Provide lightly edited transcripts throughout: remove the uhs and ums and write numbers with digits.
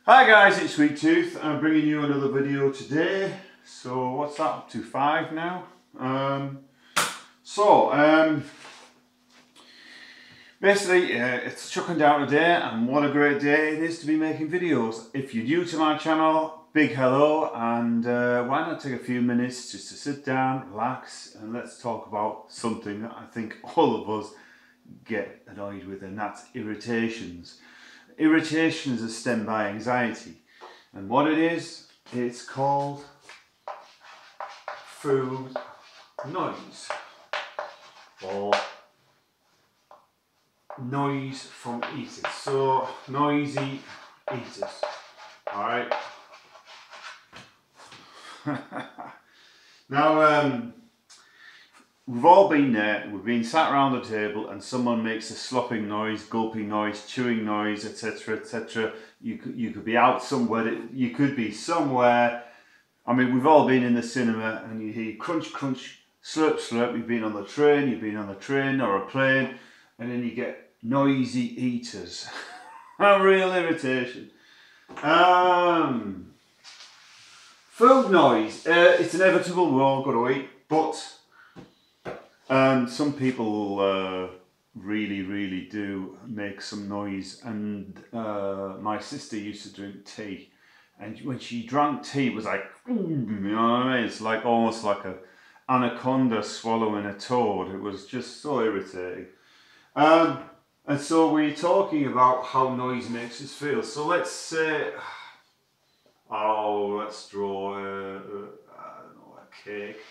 Hi guys, it's Sweet Tooth. I'm bringing you another video today. So what's that up to? 5 now? Basically it's chucking down today, and what a great day it is to be making videos. If you're new to my channel, big hello, and why not take a few minutes just to sit down, relax, and let's talk about something that I think all of us get annoyed with, and that's irritations. Irritations are stemmed by anxiety, and what it is, it's called food noise, or noise from eaters. So noisy eaters, alright. Now we've all been there, we've been sat around the table and someone makes a slopping noise, gulping noise, chewing noise, etc, etc. You could be out somewhere, you could be somewhere. I mean, we've all been in the cinema and you hear crunch, crunch, slurp, slurp. You've been on the train, or a plane, and then you get noisy eaters. A real irritation. Food noise, it's inevitable, we're all going to eat, but some people really do make some noise. And my sister used to drink tea, and when she drank tea it was like, you know what I mean? It's like almost like a anaconda swallowing a toad. It was just so irritating. And so we're talking about how noise makes us feel. So let's say, let's draw I don't know, a cake.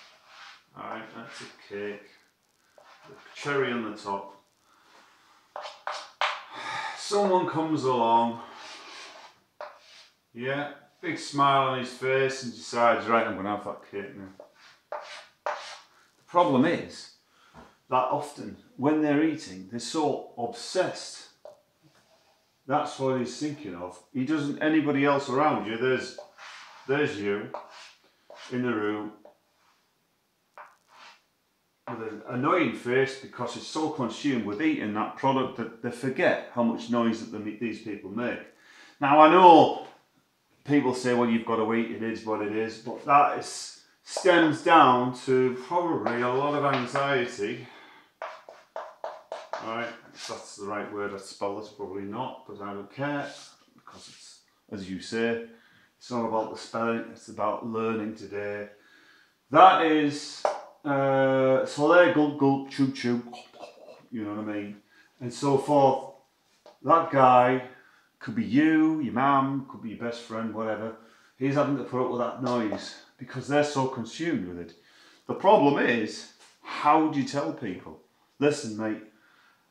Alright, that's a cake. The cherry on the top. Someone comes along, yeah, big smile on his face, and decides, right, I'm going to have that cake now. The problem is that often when they're eating, they're so obsessed. That's what he's thinking of. He doesn't, anybody else around you, there's you in the room with an annoying face because it's so consumed with eating that product that they forget how much noise that these people make. Now I know people say, well, you've got to eat, it is what it is, but that stems down to probably a lot of anxiety. Alright, if that's the right word, I spell this, probably not, but I don't care, because it's, as you say, it's not about the spelling, it's about learning today. That is, so there, gulp, gulp, chew, chew, you know what I mean? And so for that guy, could be you, your mum, could be your best friend, whatever, he's having to put up with that noise because they're so consumed with it. The problem is, how do you tell people, listen mate,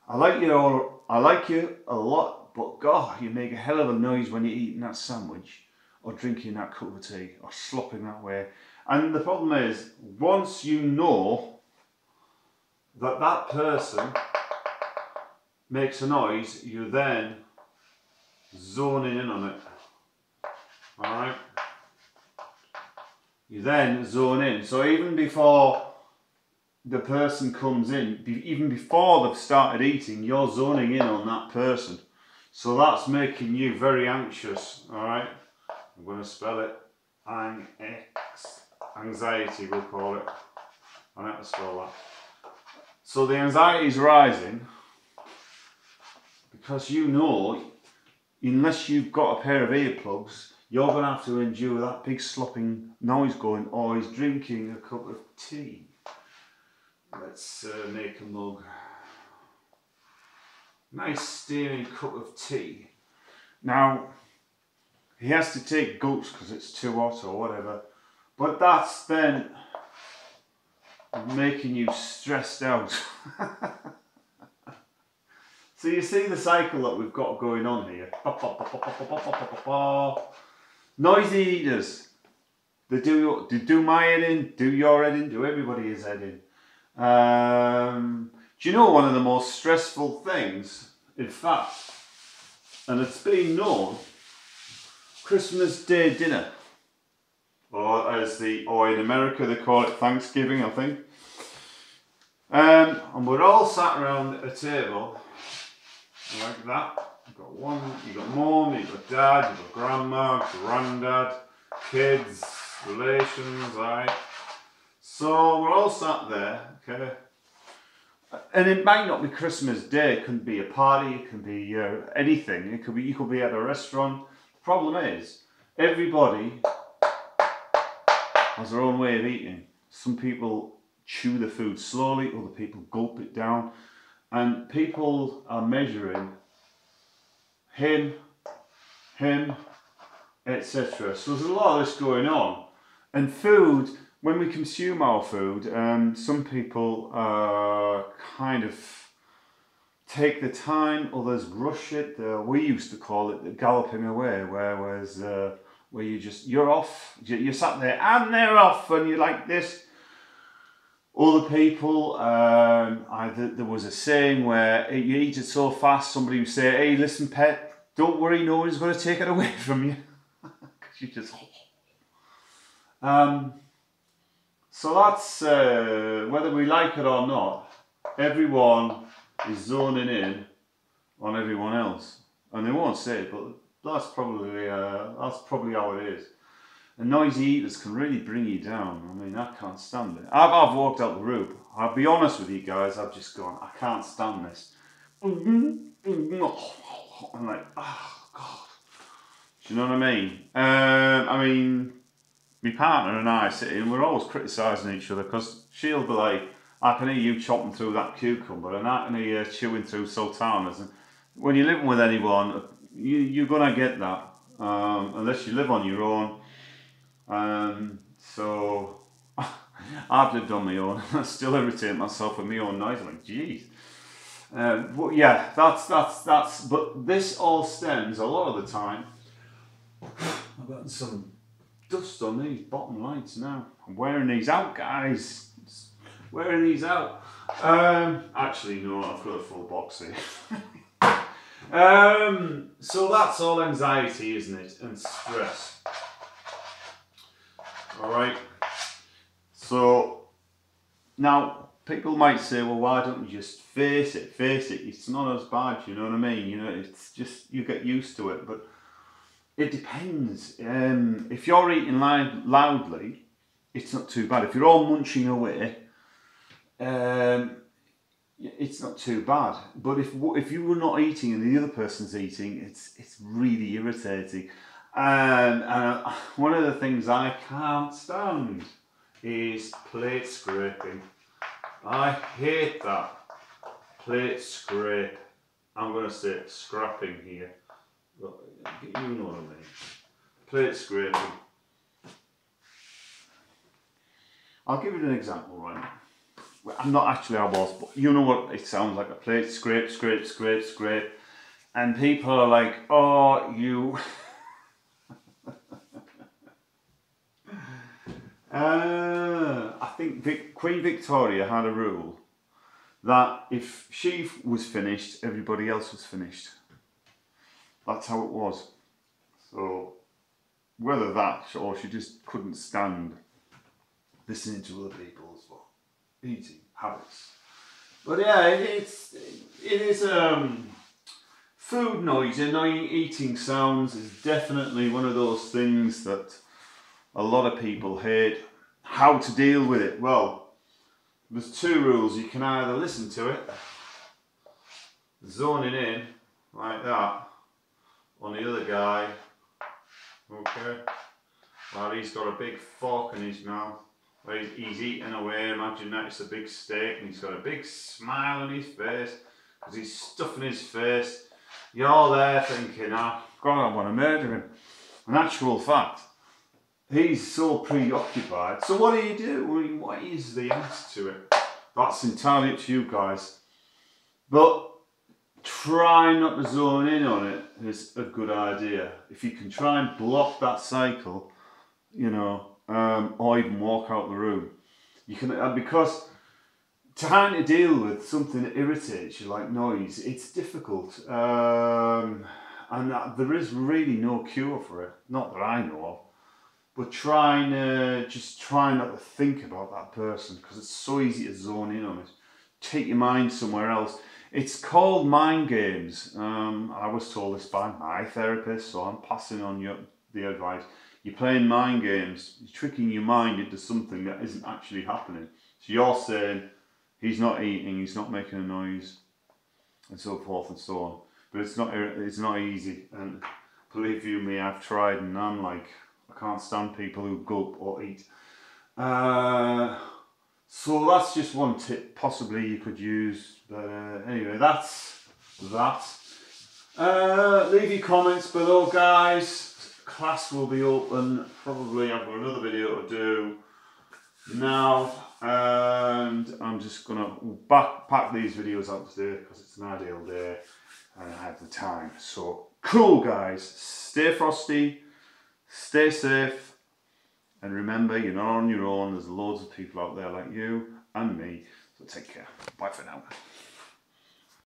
I like you a lot, but God, you make a hell of a noise when you're eating that sandwich or drinking that cup of tea or slopping that way. And the problem is, once you know that that person makes a noise, you then zoning in on it. Alright? You then zone in. So even before the person comes in, even before they've started eating, you're zoning in on that person. So that's making you very anxious. Alright? I'm going to spell it. Anxiety, we'll call it. I have to spell that. So the anxiety is rising because you know, unless you've got a pair of earplugs, you're going to have to endure that big slopping noise going, or he's drinking a cup of tea. Let's make a mug. Nice steaming cup of tea. Now, he has to take gulps because it's too hot or whatever, but that's then making you stressed out. So you see the cycle that we've got going on here. Noisy eaters. They do my head in, do your head in, do everybody's head in. Do you know one of the most stressful things, in fact, and it's been known, Christmas Day dinner, or in America they call it Thanksgiving, I think. And we're all sat around a table like that, You've got one, you've got mum, you've got dad, you've got grandma, granddad, kids, relations, right? So we're all sat there, okay? And it might not be Christmas Day, it could be a party, it could be anything. It could be, you could be at a restaurant. The problem is, everybody has their own way of eating. Some people chew the food slowly, other people gulp it down. And people are measuring him, etc. So there's a lot of this going on. And food, when we consume our food, some people kind of take the time, others rush it. We used to call it the galloping away, whereas where you're off, you're sat there and they're off, and you're like this. Other people, there was a saying where you eat it so fast, somebody would say, "Hey, listen, pet, don't worry, no one's going to take it away from you," because you just. So that's whether we like it or not. Everyone is zoning in on everyone else, and they won't say it, but that's probably how it is. And noisy eaters can really bring you down. I mean, I can't stand it. I've walked out the room. I'll be honest with you guys. I've just gone, I can't stand this. I'm like, oh God. Do you know what I mean? My partner and I sit in, we're always criticising each other, because she'll be like, I can hear you chopping through that cucumber, and I can hear you chewing through sultanas. And when you're living with anyone, you're going to get that, unless you live on your own. So I've lived on my own. I still irritate myself with my own noise. I'm like, geez. But yeah, that's. But this all stems a lot of the time. I've gotten some dust on these bottom lights now. I'm wearing these out, guys. Wearing these out. Actually, no, I've got a full box here. So that's all anxiety, isn't it? And stress. Alright, so now people might say, well, why don't you just face it, it's not as bad, you know what I mean, you know, it's just, you get used to it, but it depends. If you're eating loudly, it's not too bad. If you're all munching away, it's not too bad, but if you were not eating and the other person's eating, it's really irritating. And one of the things I can't stand is plate scraping. I hate that. Plate scrape. I'm going to say scrapping here. But you know what I mean. Plate scraping. I'll give you an example right now. Well, I'm not actually, I was, but you know what it sounds like. A plate scrape, scrape, scrape, scrape. And people are like, oh, you... I think Queen Victoria had a rule that if she was finished, everybody else was finished. That's how it was. So whether that or she just couldn't stand listening to other people's eating habits. But yeah, it is food noise, annoying eating sounds is definitely one of those things that a lot of people hate. How to deal with it? Well, there's two rules. You can either listen to it, zoning in like that on the other guy, okay, while he's got a big fork in his mouth, where he's eating away. Imagine that it's a big steak and he's got a big smile on his face because he's stuffing his face. You're there thinking, oh God, I want to murder him. In actual fact, he's so preoccupied. So what do you do? I mean, what is the answer to it? That's entirely up to you guys. But try not to zone in on it is a good idea. If you can try and block that cycle, you know, or even walk out the room. You can, because trying to deal with something that irritates you like noise, it's difficult. And there is really no cure for it. Not that I know of. But just try not to think about that person, because it's so easy to zone in on it. Take your mind somewhere else. It's called mind games. I was told this by my therapist, so I'm passing on the advice. You're playing mind games. You're tricking your mind into something that isn't actually happening. So you're saying he's not eating, he's not making a noise, and so forth and so on. But it's not easy. And believe you me, I've tried, and I'm like, I can't stand people who gulp or eat. So that's just one tip possibly you could use. But anyway, that's that. Leave your comments below, guys. Class will be open. Probably I've got another video to do now, and I'm just gonna pack these videos out today because it's an ideal day and I have the time. So cool, guys. Stay frosty, stay safe, and remember, you're not on your own. There's loads of people out there like you and me. So take care. Bye for now.